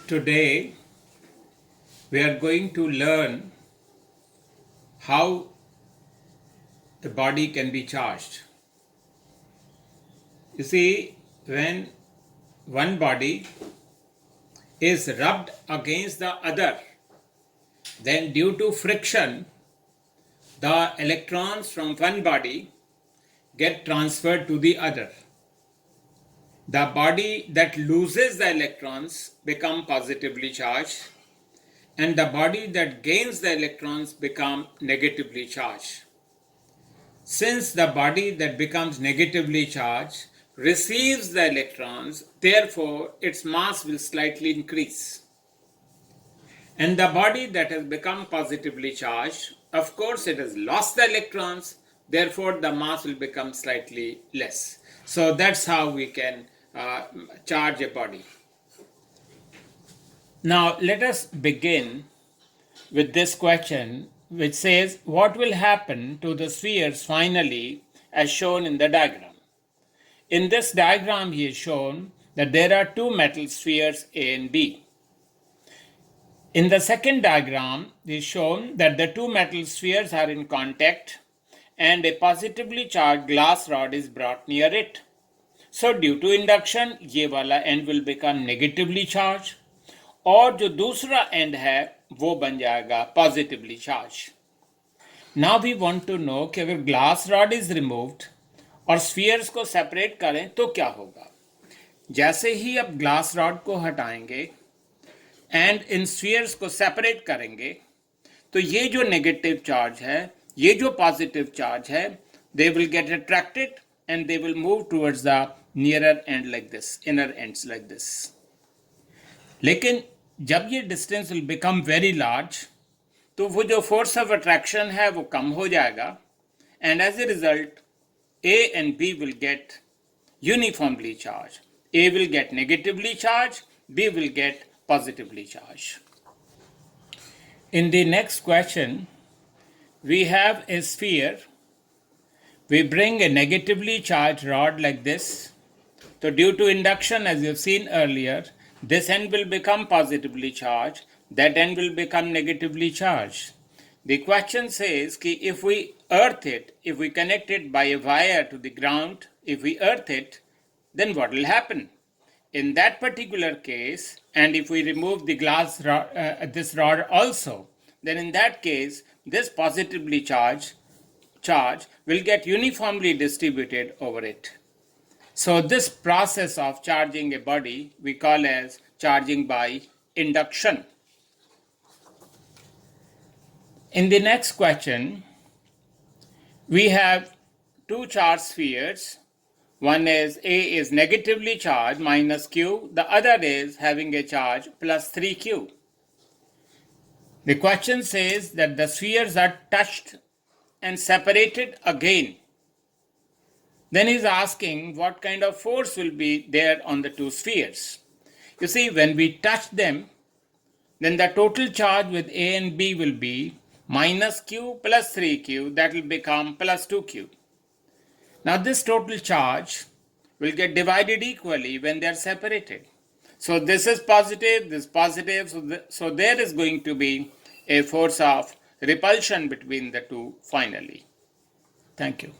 Today we are going to learn how the body can be charged. You see, when one body is rubbed against the other, then due to friction, the electrons from one body get transferred to the other. The body that loses the electrons become positively charged, and the body that gains the electrons become negatively charged. Since the body that becomes negatively charged receives the electrons, therefore its mass will slightly increase. And the body that has become positively charged, of course it has lost the electrons, therefore the mass will become slightly less. So that's how we can charge a body. Now let us begin with this question, which says, what will happen to the spheres finally as shown in the diagram? In this diagram he has shown that there are two metal spheres A and B. In the second diagram he has shown that the two metal spheres are in contact and a positively charged glass rod is brought near it. So due to induction ये वाला end will become negatively charged और जो दूसरा end है वो बन जाएगा positively charged. Now we want to know कि अगर glass rod is removed और spheres को separate करें तो क्या होगा. जैसे ही अब glass rod को हटाएंगे and इन spheres को separate करेंगे तो ये जो negative charge है ये जो positive charge है they will get attracted and they will move towards the nearer end like this, inner ends like this. लेकिन जब ये distance will become very large तो वो जो force of attraction है वो कम हो जाएगा and as a result A and B will get uniformly charged. A will get negatively charged, B will get positively charged. In the next question, we have a sphere. We bring a negatively charged rod like this. So due to induction, as you've seen earlier, this end will become positively charged, that end will become negatively charged. The question says that if we earth it, if we connect it by a wire to the ground, if we earth it, then what will happen? In that particular case, and if we remove the glass rod, this rod also, then in that case, this positively charge will get uniformly distributed over it. So this process of charging a body we call as charging by induction. In the next question, we have two charged spheres. One is A is negatively charged minus Q, the other is having a charge plus 3Q. The question says that the spheres are touched and separated again. Then he's asking what kind of force will be there on the two spheres. You see, when we touch them, then the total charge with A and B will be minus Q plus 3Q, that will become plus 2Q. Now this total charge will get divided equally when they are separated. So this is positive, this positive, so there is going to be a force of repulsion between the two finally. Thank you.